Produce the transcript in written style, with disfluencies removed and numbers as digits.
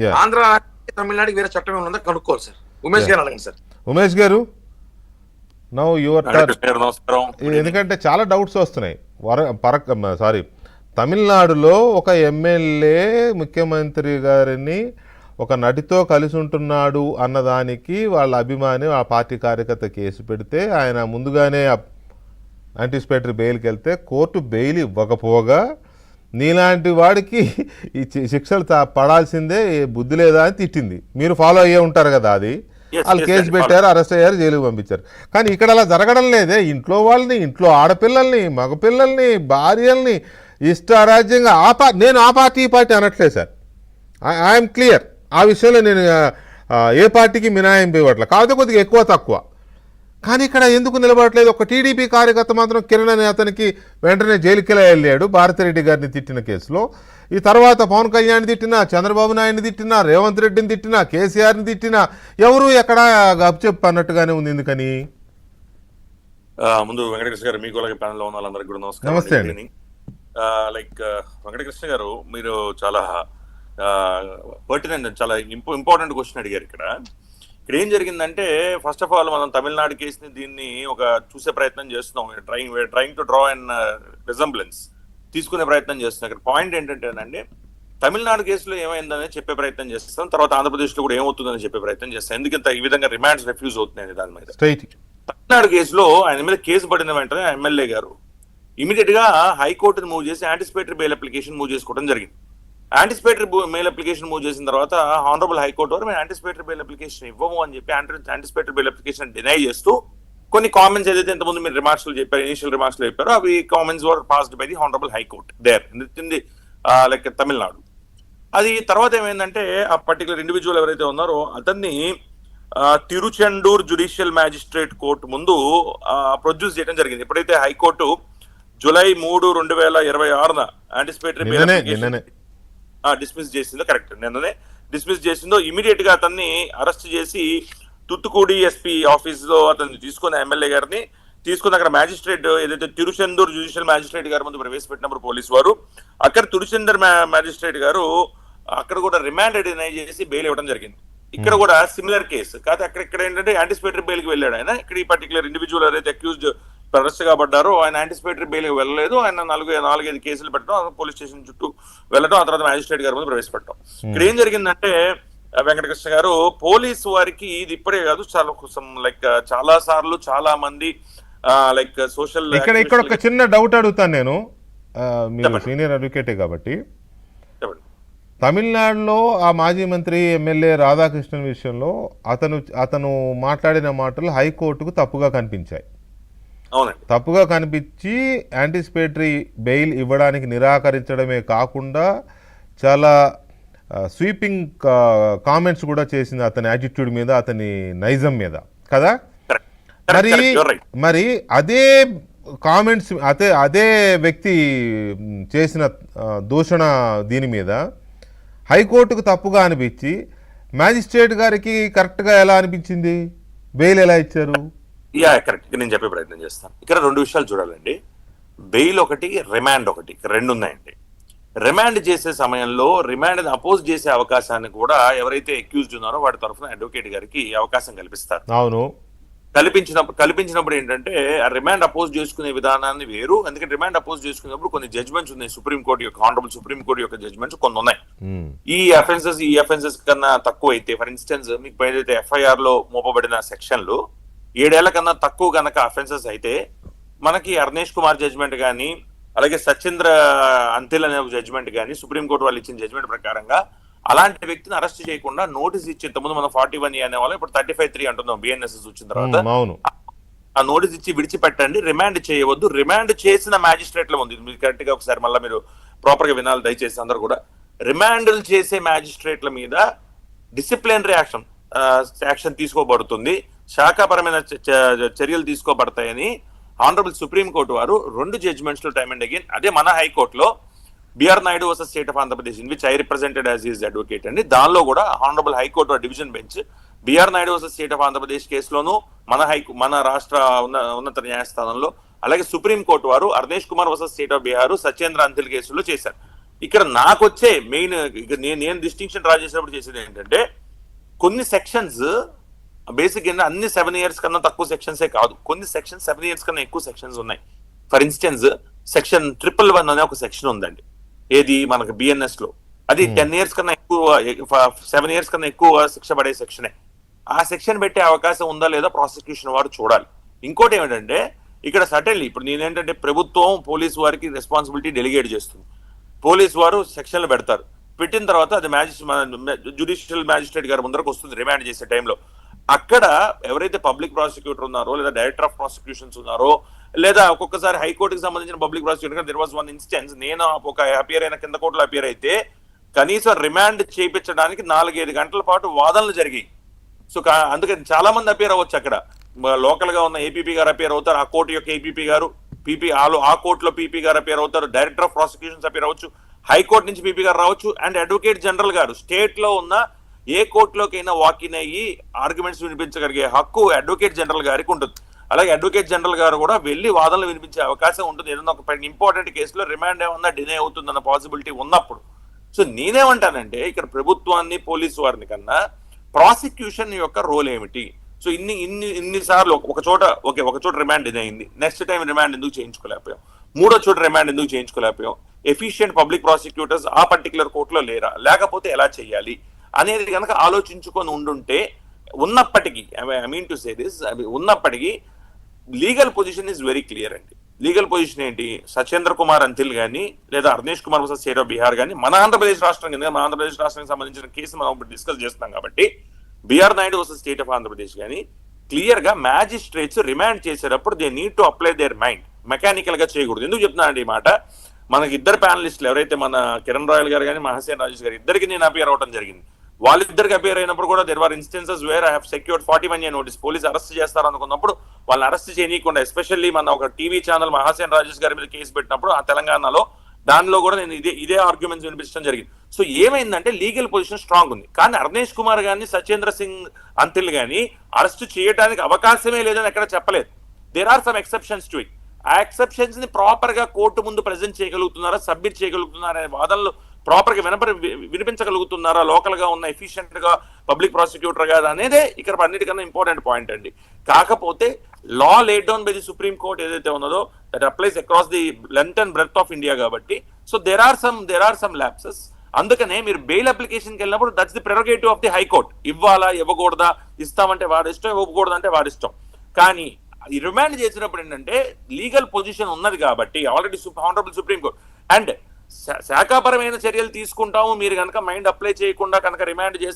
Yeah Andhra తమిళనాడుకి వేరే చట్టం ఏమైనా ఉందా కనుక్కోవాలి సార్. ఉమేష్ యా గారు అడగండి సార్. ఉమేష్ గారు, నౌ యువర్ టర్న్. వెంకటకృష్ణ గారు నమస్కారం. Good evening. ఎందుకంటే చాలా డౌట్స్ వస్తున్నాయి. సారీ, తమిళనాడులో ఒక ఎమ్మెల్యే ముఖ్యమంత్రి గారిని ఒక నటితో కలిసి ఉంటున్నాడు అన్నదానికి వాళ్ళ అభిమాని ఆ పార్టీ కార్యకర్త కేసు పెడితే ఆయన ముందుగానే యాంటిసిపేటరీ బెయిల్కి వెళ్తే కోర్టు బెయిల్ ఇవ్వకపోగా నీలాంటి వాడికి ఈ శిక్షలు పడాల్సిందే, బుద్ధి లేదా అని తిట్టింది. మీరు ఫాలో అయ్యే ఉంటారు కదా అది. Yes, వాళ్ళు yes, కేసు అండి, పెట్టారు, అరెస్ట్ అయ్యారు, జైలుకి పంపించారు. కానీ ఇక్కడ అలా జరగడం లేదే. ఇంట్లో వాళ్ళని, ఇంట్లో ఆడపిల్లల్ని, మగపిల్లల్ని, భార్యల్ని ఇష్టారాజ్యంగా నేను ఆ పార్టీ ఈ పార్టీ అనట్లేదు సార్. I'm clear. ఆ విషయంలో నేను ఏ పార్టీకి మినహాయింపు ఇవ్వట్లేదు. కాకపోతే కొద్దిగా ఎక్కువ తక్కువ. కానీ ఇక్కడ ఎందుకు నిలబడట్లేదు? ఒక టీడీపీ కార్యకర్త మాత్రం కిరణ్ అనే అతనికి వెంటనే జైలుకి వెళ్ళాడు భారతిరెడ్డి గారిని తిట్టిన కేసులో. ఈ తర్వాత పవన్ కళ్యాణ్ తిట్టినా, చంద్రబాబు నాయుడిని తిట్టినా, రేవంత్ రెడ్డిని తిట్టినా, కేసీఆర్ని తిట్టినా ఎవరు ఎక్కడ గప్చెప్ అన్నట్టుగానే ఉంది. ఎందుకని? ముందు వెంకటకృష్ణ గారు, మీకు అలాగే ప్యానెల్లో ఉన్న వాళ్ళందరికీ కూడా నమస్కారం. నమస్తే గుడ్ అండి. ఈవినింగ్. వెంకటకృష్ణ గారు, మీరు చాలా పర్టినెంట్, చాలా ఇంపార్టెంట్ క్వశ్చన్ అడిగారు. ఇక్కడ ఏం జరిగిందంటే, ఫస్ట్ ఆఫ్ ఆల్ మనం తమిళనాడు కేసుని దీన్ని ఒక చూసే ప్రయత్నం చేస్తున్నాం. Trying to draw and resemblance తీసుకునే ప్రయత్నం చేస్తున్నాం. ఇక్కడ పాయింట్ ఏంటంటేనండి, తమిళనాడు కేసులో ఏమైందని చెప్పే ప్రయత్నం చేస్తాం, తర్వాత ఆంధ్రప్రదేశ్లో కూడా ఏమవుతుందని చెప్పే ప్రయత్నం చేస్తాం. ఎందుకంత ఈ విధంగా రిమాండ్స్ రిఫ్యూజ్ అవుతున్నాయి దాని మీద. తమిళనాడు కేసులో ఆయన మీద కేసు పడిన వెంటనే ఎమ్మెల్యే గారు ఇమీడియట్ గా హైకోర్టును మూవ్ చేసి యాంటిసిపేటరీ బెయిల్ అప్లికేషన్ మూవ్ చేసుకోవడం జరిగింది. యాంటిసిపేటరీ బెయిల్ అప్లికేషన్ మూవ్ చేసిన తర్వాత హానరబుల్ హైకోర్టు వారు మేము యాంటిసిపేటరీ బెయిల్ అప్లికేషన్ ఇవ్వము అని చెప్పి యాంటిసిపేటరీ బెయిల్ అప్లికేషన్ డినై చేస్తూ కొన్ని కామెంట్స్ ఏదైతే ఇంతకుముందు మీరు రిమార్క్స్ లో చెప్పారు, ఇనిషియల్ రిమార్క్స్ లో చెప్పారో, అవి comments were passed by the honourable high court there in the like Tamil Nadu. అది తర్వాత ఏమైందంటే, ఆ పర్టికులర్ ఇండివిజువల్ ఎవరైతే ఉన్నారో అతన్ని తిరుచెండూర్ జ్యుడిషియల్ మ్యాజిస్ట్రేట్ కోర్టు ముందు ప్రొడ్యూస్ చేయడం జరిగింది. ఎప్పుడైతే high court July 3, 2026 anticipatory bail application dismiss చేసిందో, కరెక్ట్, నిన్ననే డిస్మిస్ చేసిందో, ఇమీడియట్ గా అతన్ని అరెస్ట్ చేసి తుత్తుకూడి ఎస్పీ ఆఫీస్ లో అతన్ని తీసుకున్న ఎమ్మెల్యే గారిని తీసుకుని అక్కడ మ్యాజిస్ట్రేట్ ఏదైతే తిరుచెందూర్ జ్యుడిషియల్ మ్యాజిస్ట్రేట్ గారి ముందు ప్రవేశపెట్టినప్పుడు పోలీసు వారు అక్కడ తిరుచెందూర్ మ్యాజిస్ట్రేట్ గారు అక్కడ కూడా రిమాండ్ డినై చేసి బెయిల్ ఇవ్వడం జరిగింది. ఇక్కడ కూడా సిమిలర్ కేసు కాదు. ఇక్కడ ఏంటంటే యాంటిసిపేటరీ బెయిల్ కి వెళ్ళాడు ఆయన. ఇక్కడ ఈ పర్టికులర్ ఇండివిజువల్ ఎవరైతే అక్యూజ్డ్ అరెస్ట్ కాబడ్డారో ఆయన యాంటిసిపేటరీ బెయిల్ వెళ్ళలేదు. ఆయన 4-5 కేసులు పెట్టడం, పోలీస్ స్టేషన్ చుట్టూ వెళ్ళడం, ఆ తర్వాత మ్యాజిస్ట్రేట్ గారి ముందు ప్రవేశపెట్టడం. ఇక్కడ ఏం జరిగిందంటే వెంకటకృష్ణ గారు, పోలీసు వారికి ఇది ఇప్పుడే కాదు, చాలా సార్లు చాలా మంది లైక్ సోషల్ ఇక్కడ ఒక చిన్న డౌట్ అడుగుతాను నేను. మీరు సీనియర్ అడ్వకేటే కాబట్టి, తమిళనాడులో ఆ మాజీ మంత్రి ఎమ్మెల్యే రాధాకృష్ణన్ విషయంలో అతను మాట్లాడిన మాటలు హైకోర్టుకు తప్పుగా కనిపించాయి. తప్పుగా కనిపించి యాంటిసిపేటరీ బెయిల్ ఇవ్వడానికి నిరాకరించడమే కాకుండా చాలా స్వీపింగ్ కామెంట్స్ కూడా చేసింది అతని యాటిట్యూడ్ మీద, అతని నైజం మీద కదా. మరి అదే కామెంట్స్ అదే వ్యక్తి చేసిన దూషణ దీని మీద హైకోర్టుకు తప్పుగా అనిపించి మ్యాజిస్ట్రేట్ గారికి కరెక్ట్గా ఎలా అనిపించింది? బెయిల్ ఎలా ఇచ్చారు? కరెక్ట్, నేను చెప్పే ప్రయత్నం చేస్తాను. ఇక్కడ 2 విషయాలు చూడాలండి. బెయిల్ ఒకటి, రిమాండ్ ఒకటి, 2 ఉన్నాయండి. రిమాండ్ చేసే సమయంలో రిమాండ్ అపోజ్ చేసే అవకాశాన్ని కూడా ఎవరైతే అక్యూజ్డ్ ఉన్నారో వాడి తరఫున అడ్వకేట్ గారికి అవకాశం కల్పిస్తారు. అవును, కల్పించినప్పుడు ఏంటంటే ఆ రిమాండ్ అపోజ్ చేసుకునే విధానాన్ని వేరు. ఎందుకంటే రిమాండ్ అపోజ్ చేసుకునేప్పుడు కొన్ని జడ్జ్మెంట్స్ ఉన్నాయి, సుప్రీంకోర్టు యొక్క హానరబుల్ సుప్రీంకోర్టు యొక్క జడ్జ్మెంట్స్ కొన్ని ఉన్నాయి. ఈ అఫెన్సెస్ కన్నా తక్కువ అయితే, ఫర్ ఇన్స్టెన్స్ మీకు ఏదైతే ఎఫ్ఐఆర్ లో మోపబడిన సెక్షన్లు 7 ఏళ్ల కన్నా తక్కువ కనుక అఫెన్సెస్ అయితే, మనకి అర్నేష్ కుమార్ జడ్జ్మెంట్ కానీ, అలాగే సచేంద్ర అంతిల్ అనే జడ్జ్మెంట్ కానీ, సుప్రీంకోర్టు వాళ్ళు ఇచ్చిన జడ్జ్మెంట్ ప్రకారంగా అలాంటి వ్యక్తిని అరెస్ట్ చేయకుండా నోటీస్ ఇచ్చి, ఇంతకుముందు మనం 41A అనే వాళ్ళు ఇప్పుడు 35(3) అంటున్నాం బిఎన్ఎస్ఎస్ వచ్చిన తర్వాత, ఆ నోటీస్ ఇచ్చి విడిచిపెట్టండి, రిమాండ్ చేయవద్దు. రిమాండ్ చేసిన మ్యాజిస్ట్రేట్ల ఉంది, మీరు కరెక్ట్ గా ఒకసారి మళ్ళీ మీరు ప్రాపర్ గా వినాలి దయచేసి అందరూ కూడా. రిమాండ్లు చేసే మ్యాజిస్ట్రేట్ల మీద డిసిప్లినరీ యాక్షన్ తీసుకోబడుతుంది, శాఖాపరమైన చర్యలు తీసుకోబడతాయని హానరబుల్ సుప్రీంకోర్టు వారు 2 జడ్జ్మెంట్స్ లో టైమ్ అండ్ అగైన్, అదే మన హైకోర్టులో BR Naidu versus state of Andhra Pradesh in which I represented as his advocate అండి, దానిలో కూడా honourable high court division bench BR Naidu versus state of Andhra Pradesh కేసులోను మన రాష్ట్ర ఉన్నత న్యాయస్థానంలో, అలాగే సుప్రీంకోర్టు వారు Arnesh Kumar versus state of Bihar Satyendra Antil కేసులో చేశారు. ఇక్కడ నాకు వచ్చే మెయిన్ నేను డిస్టింక్షన్ డ్రా చేసేటప్పుడు చేసేది ఏంటంటే కొన్ని సెక్షన్స్ బేసిక్ ఏంటంటే అన్ని 7 years కన్నా తక్కువ సెక్షన్సే కాదు, కొన్ని సెక్షన్స్ 7 years కన్నా ఎక్కువ సెక్షన్స్ ఉన్నాయి. ఫర్ ఇన్స్టెన్స్ సెక్షన్ 111 అనే ఒక సెక్షన్ ఉందండి, ఏది మనకు బిఎన్ఎస్ లో, అది 10 years కన్నా ఎక్కువ 7 years కన్నా ఎక్కువ శిక్ష పడే సెక్షనే. ఆ సెక్షన్ పెట్టే అవకాశం ఉందా లేదా ప్రాసిక్యూషన్ వారు చూడాలి. ఇంకోటి ఏమిటంటే ఇక్కడ సటన్లీ ఇప్పుడు నేనేంటంటే ప్రభుత్వం పోలీసు వారికి రెస్పాన్సిబిలిటీ డెలిగేట్ చేస్తుంది. పోలీసు వారు సెక్షన్లు పెడతారు, పెట్టిన తర్వాత అది జ్యుడిషియల్ మ్యాజిస్ట్రేట్ గారి ముందరకు వస్తుంది రిమాండ్ చేసే టైంలో. అక్కడ ఎవరైతే పబ్లిక్ ప్రాసిక్యూటర్ ఉన్నారో లేదా డైరెక్టర్ ఆఫ్ ప్రాసిక్యూషన్స్ ఉన్నారో లేదా ఒక్కొక్కసారి హైకోర్టుకి సంబంధించిన public prosecutor, there was one instance నేను ఒక అపియర్ అయిన కింద కోర్టులో అపియర్ అయితే కనీసం రిమాండ్ చేయించడానికి 4-5 గంటల పాటు వాదనలు జరిగాయి. సో అందుకని చాలా మంది అపియర్ అవ్వచ్చు. అక్కడ లోకల్ గా ఉన్న ఏపీపీ గారు అపియర్ అవుతారు, ఆ కోర్టు యొక్క ఏపీపీ గారు ఆ కోర్టులో పీపీ గారు అపియర్ అవుతారు, డైరెక్టర్ ఆఫ్ ప్రాసిక్యూషన్స్ అపియర్ అవ్వచ్చు, హైకోర్టు నుంచి పీపీ గారు రావచ్చు, అండ్ అడ్వకేట్ జనరల్ గారు స్టేట్ లో ఉన్న ఏ కోర్టులోకైనా వాకిన్ అయ్యి ఆర్గ్యుమెంట్స్ వినిపించగలిగే హక్కు అడ్వకేట్ జనరల్ గారికి ఉంటుంది. అలాగే అడ్వకేట్ జనరల్ గారు కూడా వెళ్ళి వాదనలు వినిపించే అవకాశం ఉంటుంది ఏదైనా ఒక ఇంపార్టెంట్ కేసులో రిమాండ్ ఏమన్నా డినే అవుతుందన్న పాసిబిలిటీ ఉన్నప్పుడు. సో నేనేమంటానంటే ఇక్కడ ప్రభుత్వాన్ని పోలీసు వారిని కన్నా ప్రాసిక్యూషన్ యొక్క రోల్ ఏమిటి? సో ఇన్నిసార్లు ఒక చోట రిమాండ్ డినే అయింది, నెక్స్ట్ టైం రిమాండ్ ఎందుకు చేయించుకోలేకపోయాం, మూడో చోట రిమాండ్ ఎందుకు చేయించుకోలేకపోయాం, ఎఫిషియెంట్ పబ్లిక్ ప్రాసిక్యూటర్స్ ఆ పర్టికులర్ కోర్టులో లేరా, లేకపోతే ఎలా చేయాలి అనేది కనుక ఆలోచించుకొని ఉండుంటే ఉన్నప్పటికీ I mean to say this ఉన్నప్పటికీ legal position is very clear అండి. లీగల్ పొజిషన్ ఏంటి? సచేంద్ర కుమార్ అంతిల్ కానీ లేదా Arnesh Kumar versus state of Bihar కానీ మన ఆంధ్రప్రదేశ్ రాష్ట్రం కింద మన ఆంధ్రప్రదేశ్ రాష్ట్రానికి సంబంధించిన కేసు మనం డిస్కస్ చేస్తున్నాం కాబట్టి BR Naidu versus state of Andhra Pradesh కానీ క్లియర్ గా మ్యాజిస్ట్రేట్స్ రిమాండ్ చేసేటప్పుడు they need to apply their mind, mechanical గా చేయకూడదు. ఎందుకు చెప్తున్నానండి ఈ మాట? మనకి ఇద్దరు ప్యానలిస్టులు ఎవరైతే మన కిరణ్ రాయల్ గారు కానీ మహసేన్ రాజేష్ గారు ఇద్దరికి నేను అపియర్ అవడం జరిగింది. వాళ్ళిద్దరికి అపియర్ అయినప్పుడు కూడా there are instances where I have secured 41 notice. Police arrest చేస్తారు అనుకున్నప్పుడు వాళ్ళని అరెస్ట్ చేయనీయకుండా, ఎస్పెషల్లీ మన ఒక టీవీ ఛానల్ మహాసేన్ రాజేష్ గారి మీద కేసు పెట్టినప్పుడు ఆ తెలంగాణలో దానిలో కూడా నేను ఇదే ఆర్గ్యుమెంట్స్ వినిపించడం జరిగింది. సో ఏమైందంటే లీగల్ పొజిషన్ స్ట్రాంగ్ ఉంది, కానీ అర్నేష్ కుమార్ గారిని సచేంద్ర సింగ్ అంతిల్ గాని అరెస్ట్ చేయడానికి అవకాశమే లేదని ఎక్కడ చెప్పలేదు. There are some exceptions to it. ఆ ఎక్సెప్షన్స్ ని ప్రాపర్ గా కోర్టు ముందు ప్రెజెంట్ చేయగలుగుతున్నారా, సబ్మిట్ చేయగలుగుతున్నారా అనే వాదనలు ప్రాపర్ గా వినిపించగలుగుతున్నారా, లోకల్ గా ఉన్న ఎఫిషియెంట్ గా పబ్లిక్ ప్రాసిక్యూటర్ గా అనేదే ఇక్కడ అన్నిటికన్నా ఇంపార్టెంట్ పాయింట్ అండి. కాకపోతే law laid down by the Supreme Court ఏదైతే ఉన్నదో that applies across the length and breadth of India కాబట్టి so there are some lapses. అందుకనే మీరు బెయిల్ అప్లికేషన్కి వెళ్ళినప్పుడు that's the prerogative of the high court. ఇవ్వాలా ఇవ్వకూడదా, ఇస్తామంటే వారిష్టం, ఇవ్వకూడదంటే వారిష్టం. కానీ ఈ రిమాండ్ చేసినప్పుడు ఏంటంటే లీగల్ పొజిషన్ ఉన్నది కాబట్టి already honourable Supreme Court and శాఖాపరమైన చర్యలు తీసుకుంటాము, మీరు కనుక మైండ్ అప్లై చేయకుండా కనుక రిమాండ్ చేస్తే